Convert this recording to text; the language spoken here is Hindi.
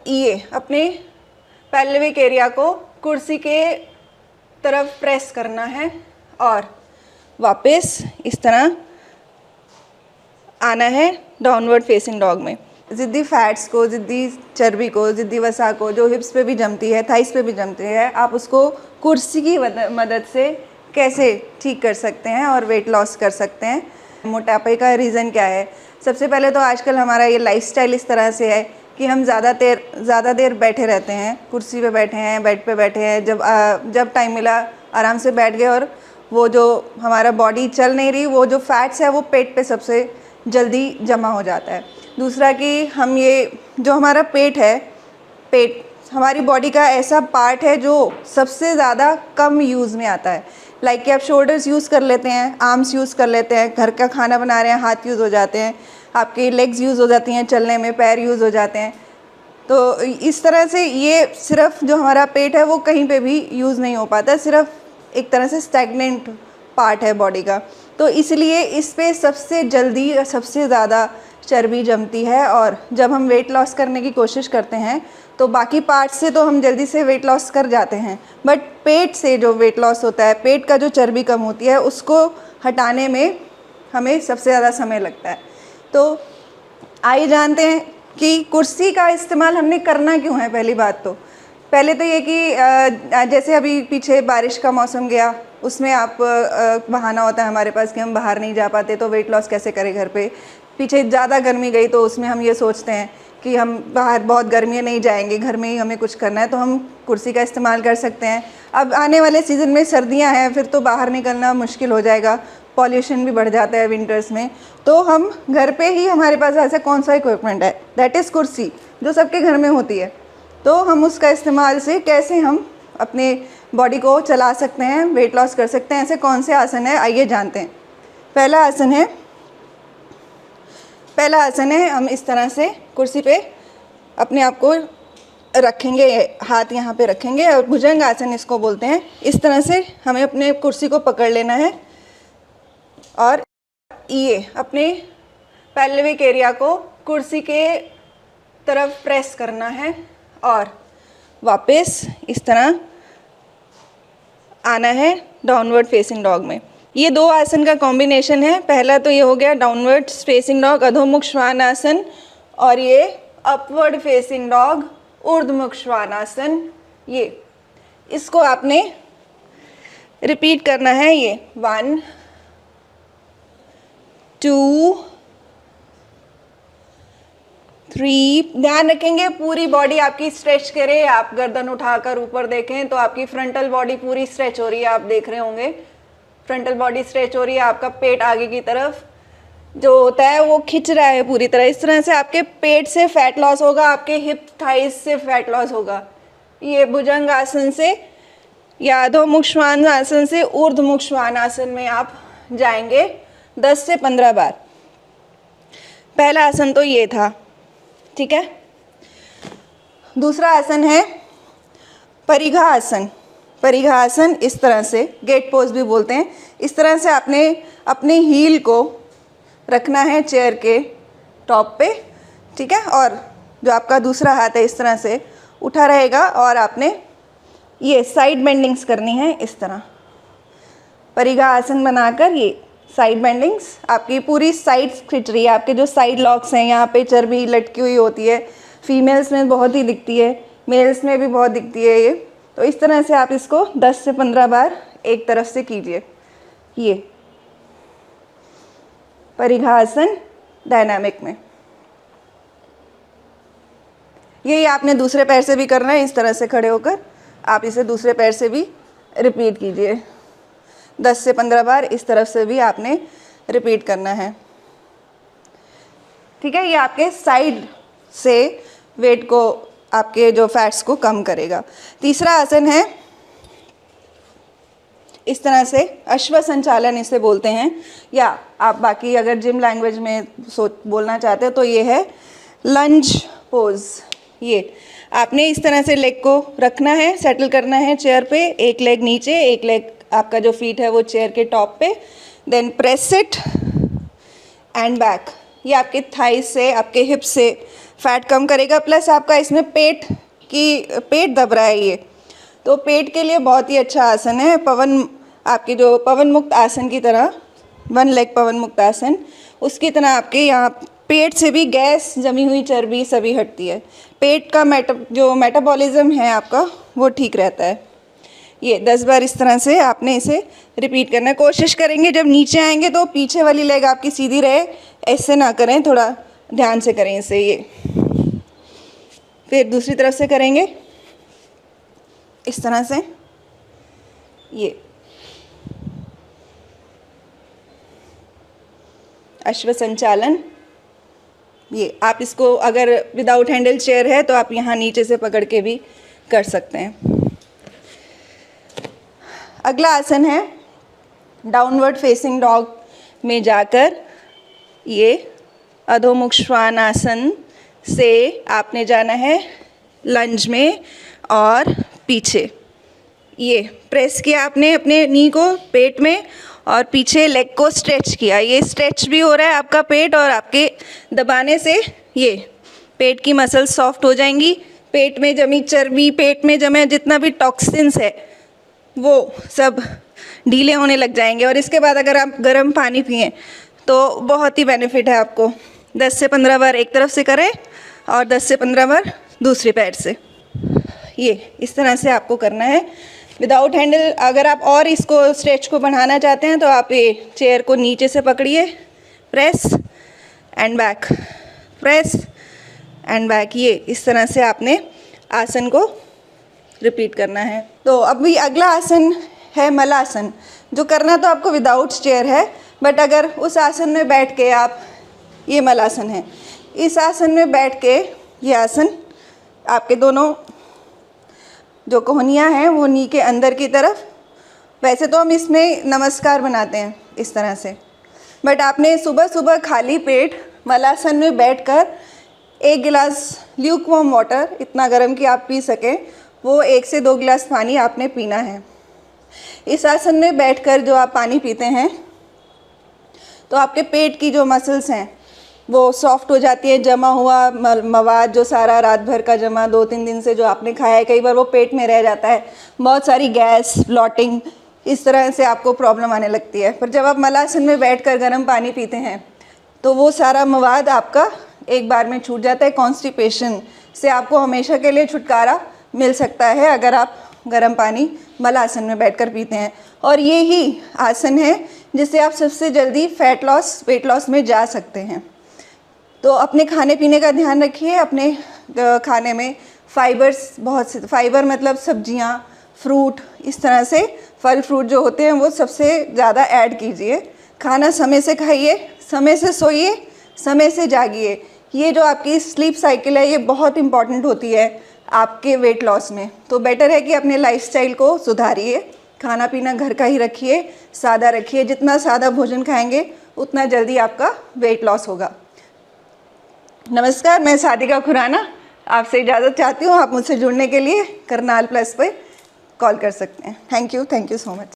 ये अपने पेल्विक एरिया को कुर्सी के तरफ प्रेस करना है और वापस इस तरह आना है डाउनवर्ड फेसिंग डॉग में। ज़िद्दी फैट्स को, ज़िद्दी चर्बी को, ज़िद्दी वसा को जो हिप्स पे भी जमती है, थाइस पे भी जमती है, आप उसको कुर्सी की मदद से कैसे ठीक कर सकते हैं और वेट लॉस कर सकते हैं। मोटापे का रीज़न क्या है? सबसे पहले तो आजकल हमारा ये लाइफस्टाइल इस तरह से है कि हम ज़्यादा देर बैठे रहते हैं, कुर्सी पे बैठे हैं, बेड पे बैठे हैं, जब टाइम मिला आराम से बैठ गए और वो जो हमारा बॉडी चल नहीं रही, वो जो फैट्स है वो पेट पे सबसे जल्दी जमा हो जाता है। दूसरा कि हम ये जो हमारा पेट है, पेट हमारी बॉडी का ऐसा पार्ट है जो सबसे ज़्यादा कम यूज़ में आता है। लाइक कि आप शोल्डर्स यूज़ कर लेते हैं, आर्म्स यूज़ कर लेते हैं, घर का खाना बना रहे हैं, हाथ यूज़ हो जाते हैं, आपकी लेग्स यूज़ हो जाती हैं चलने में, पैर यूज़ हो जाते हैं। तो इस तरह से ये सिर्फ जो हमारा पेट है वो कहीं पे भी यूज़ नहीं हो पाता, सिर्फ एक तरह से स्टैग्नेंट पार्ट है बॉडी का। तो इसलिए इस पे सबसे जल्दी सबसे ज़्यादा चर्बी जमती है और जब हम वेट लॉस करने की कोशिश करते हैं तो बाकी पार्ट से तो हम जल्दी से वेट लॉस कर जाते हैं, बट पेट से जो वेट लॉस होता है, पेट का जो चर्बी कम होती है उसको हटाने में हमें सबसे ज़्यादा समय लगता है। तो आइए जानते हैं कि कुर्सी का इस्तेमाल हमने करना क्यों है। पहले तो ये कि जैसे अभी पीछे बारिश का मौसम गया, उसमें आप बहाना होता है हमारे पास कि हम बाहर नहीं जा पाते, तो वेट लॉस कैसे करें घर पे। पीछे ज़्यादा गर्मी गई तो उसमें हम ये सोचते हैं कि हम बाहर बहुत गर्मी नहीं जाएंगे, घर में ही हमें कुछ करना है, तो हम कुर्सी का इस्तेमाल कर सकते हैं। अब आने वाले सीज़न में सर्दियां हैं, फिर तो बाहर निकलना मुश्किल हो जाएगा, पॉल्यूशन भी बढ़ जाता है विंटर्स में। तो हम घर पे ही, हमारे पास ऐसा कौन सा इक्विपमेंट है, दैट इज़ कुर्सी, जो सबके घर में होती है। तो हम उसका इस्तेमाल से कैसे हम अपने बॉडी को चला सकते हैं, वेट लॉस कर सकते हैं, ऐसे कौन से आसन है, आइए जानते हैं। पहला आसन है हम इस तरह से कुर्सी पे अपने आप को रखेंगे, हाथ यहाँ पे रखेंगे और भुजंग आसन इसको बोलते हैं। इस तरह से हमें अपने कुर्सी को पकड़ लेना है और ये अपने पेल्विक एरिया को कुर्सी के तरफ प्रेस करना है और वापस इस तरह आना है डाउनवर्ड फेसिंग डॉग में। ये दो आसन का कॉम्बिनेशन है। पहला तो ये हो गया डाउनवर्ड फेसिंग डॉग, अधोमुख श्वान आसन, और ये अपवर्ड फेसिंग डॉग, ऊर्ध्वमुख श्वान आसन। ये इसको आपने रिपीट करना है। ये 1 2 3। ध्यान रखेंगे पूरी बॉडी आपकी स्ट्रेच करे। आप गर्दन उठाकर ऊपर देखें तो आपकी फ्रंटल बॉडी पूरी स्ट्रेच हो रही है, आप देख रहे होंगे फ्रंटल बॉडी स्ट्रेच हो रही है। आपका पेट आगे की तरफ जो होता है वो खिंच रहा है पूरी तरह। इस तरह से आपके पेट से फैट लॉस होगा, आपके हिप थाइस से फैट लॉस होगा। ये भुजंग आसन से या अधोमुख श्वान आसन से ऊर्ध्वमुख श्वान आसन में आप जाएंगे 10 से 15 बार। पहला आसन तो ये था, ठीक है। दूसरा आसन है परिघा आसन। परिघा आसन इस तरह से, गेट पोज भी बोलते हैं। इस तरह से आपने अपने हील को रखना है चेयर के टॉप पे, ठीक है, और जो आपका दूसरा हाथ है इस तरह से उठा रहेगा और आपने ये साइड बेंडिंग्स करनी है। इस तरह परिघा आसन बनाकर ये साइड बेंडिंग्स, आपकी पूरी साइड्स खिंच रही है। आपके जो साइड लॉक्स हैं, यहाँ पे चर्बी लटकी हुई होती है, फीमेल्स में बहुत ही दिखती है, मेल्स में भी बहुत दिखती है ये। तो इस तरह से आप इसको 10 से 15 बार एक तरफ से कीजिए। ये परिघा आसन डायनामिक में। यही आपने दूसरे पैर से भी करना है। इस तरह से खड़े होकर आप इसे दूसरे पैर से भी रिपीट कीजिए। 10 से 15 बार इस तरफ से भी आपने रिपीट करना है, ठीक है। ये आपके साइड से वेट को, आपके जो फैट्स को कम करेगा। तीसरा आसन है इस तरह से अश्व संचालन इसे बोलते हैं, या आप बाकी अगर जिम लैंग्वेज में बोलना चाहते हो तो ये है लंज पोज। ये आपने इस तरह से लेग को रखना है, सेटल करना है चेयर पे, एक लेग नीचे, एक लेग आपका जो फीट है वो चेयर के टॉप पे, then press it and back. ये आपके थाइस से, आपके हिप से फैट कम करेगा, प्लस आपका इसमें पेट दब रहा है ये, तो पेट के लिए बहुत ही अच्छा आसन है। आपके जो पवन मुक्त आसन की तरह, 1 लेग पवन मुक्त आसन, उसकी तरह आपके यहाँ पेट से भी गैस, जमी हुई चर्बी सभी हटती है। पेट का जो मेटाबॉलिज्म है आपका वो ठीक रहता है। ये 10 बार इस तरह से आपने इसे रिपीट करना है। कोशिश करेंगे जब नीचे आएंगे तो पीछे वाली लेग आपकी सीधी रहे, ऐसे ना करें, थोड़ा ध्यान से करें इसे। ये फिर दूसरी तरफ से करेंगे इस तरह से। ये अश्व संचालन, ये आप इसको अगर विदाउट हैंडल चेयर है तो आप यहाँ नीचे से पकड़ के भी कर सकते हैं। अगला आसन है डाउनवर्ड फेसिंग डॉग में जाकर ये अधोमुख श्वान आसन से आपने जाना है लंज में और पीछे। ये प्रेस किया आपने अपने नी को पेट में और पीछे लेग को स्ट्रेच किया। ये स्ट्रेच भी हो रहा है आपका पेट, और आपके दबाने से ये पेट की मसल्स सॉफ्ट हो जाएंगी। पेट में जमी चर्बी, पेट में जमे जितना भी टॉक्सिन्स है वो सब ढीले होने लग जाएंगे। और इसके बाद अगर आप गर्म पानी पिएं तो बहुत ही बेनिफिट है आपको। 10 से 15 बार एक तरफ से करें और 10 से 15 बार दूसरे पैर से। ये इस तरह से आपको करना है विदाउट हैंडल। अगर आप और इसको स्ट्रेच को बढ़ाना चाहते हैं तो आप ये चेयर को नीचे से पकड़िए, press and back, press and back. ये इस तरह से आपने आसन को रिपीट करना है। तो अभी अगला आसन है मलासन, जो करना तो आपको विदाउट चेयर है, बट अगर उस आसन में बैठ के आप, ये मलासन है, इस आसन में बैठ के ये आसन आपके दोनों जो कोहनियाँ हैं वो नी के अंदर की तरफ, वैसे तो हम इसमें नमस्कार बनाते हैं इस तरह से, बट आपने सुबह सुबह खाली पेट मलासन में बैठकर 1 गिलास ल्यूक वार्म वाटर, इतना गर्म कि आप पी सकें, वो 1 से 2 गिलास पानी आपने पीना है। इस आसन में बैठकर जो आप पानी पीते हैं तो आपके पेट की जो मसल्स हैं वो सॉफ्ट हो जाती है। जमा हुआ मवाद जो सारा रात भर का जमा 2-3 दिन से जो आपने खाया है, कई बार वो पेट में रह जाता है, बहुत सारी गैस, ब्लॉटिंग, इस तरह से आपको प्रॉब्लम आने लगती है। पर जब आप मलासन में बैठकर गर्म पानी पीते हैं तो वो सारा मवाद आपका एक बार में छूट जाता है। कॉन्स्टिपेशन से आपको हमेशा के लिए छुटकारा मिल सकता है अगर आप गर्म पानी मलासन में बैठकर पीते हैं। और ये ही आसन है जिससे आप सबसे जल्दी वेट लॉस में जा सकते हैं। तो अपने खाने पीने का ध्यान रखिए। अपने खाने में फाइबर मतलब सब्जियां, फ्रूट, इस तरह से फल फ्रूट जो होते हैं वो सबसे ज़्यादा ऐड कीजिए। खाना समय से खाइए, समय से सोइए, समय से जागिए। ये जो आपकी स्लीप साइकिल है ये बहुत इम्पॉर्टेंट होती है आपके वेट लॉस में। तो बेटर है कि अपने लाइफस्टाइल को सुधारिए, खाना पीना घर का ही रखिए, सादा रखिए। जितना सादा भोजन खाएंगे उतना जल्दी आपका वेट लॉस होगा। नमस्कार, मैं सादिका खुराना आपसे इजाज़त चाहती हूँ। आप मुझसे जुड़ने के लिए करनाल प्लस पर कॉल कर सकते हैं। Thank you so much.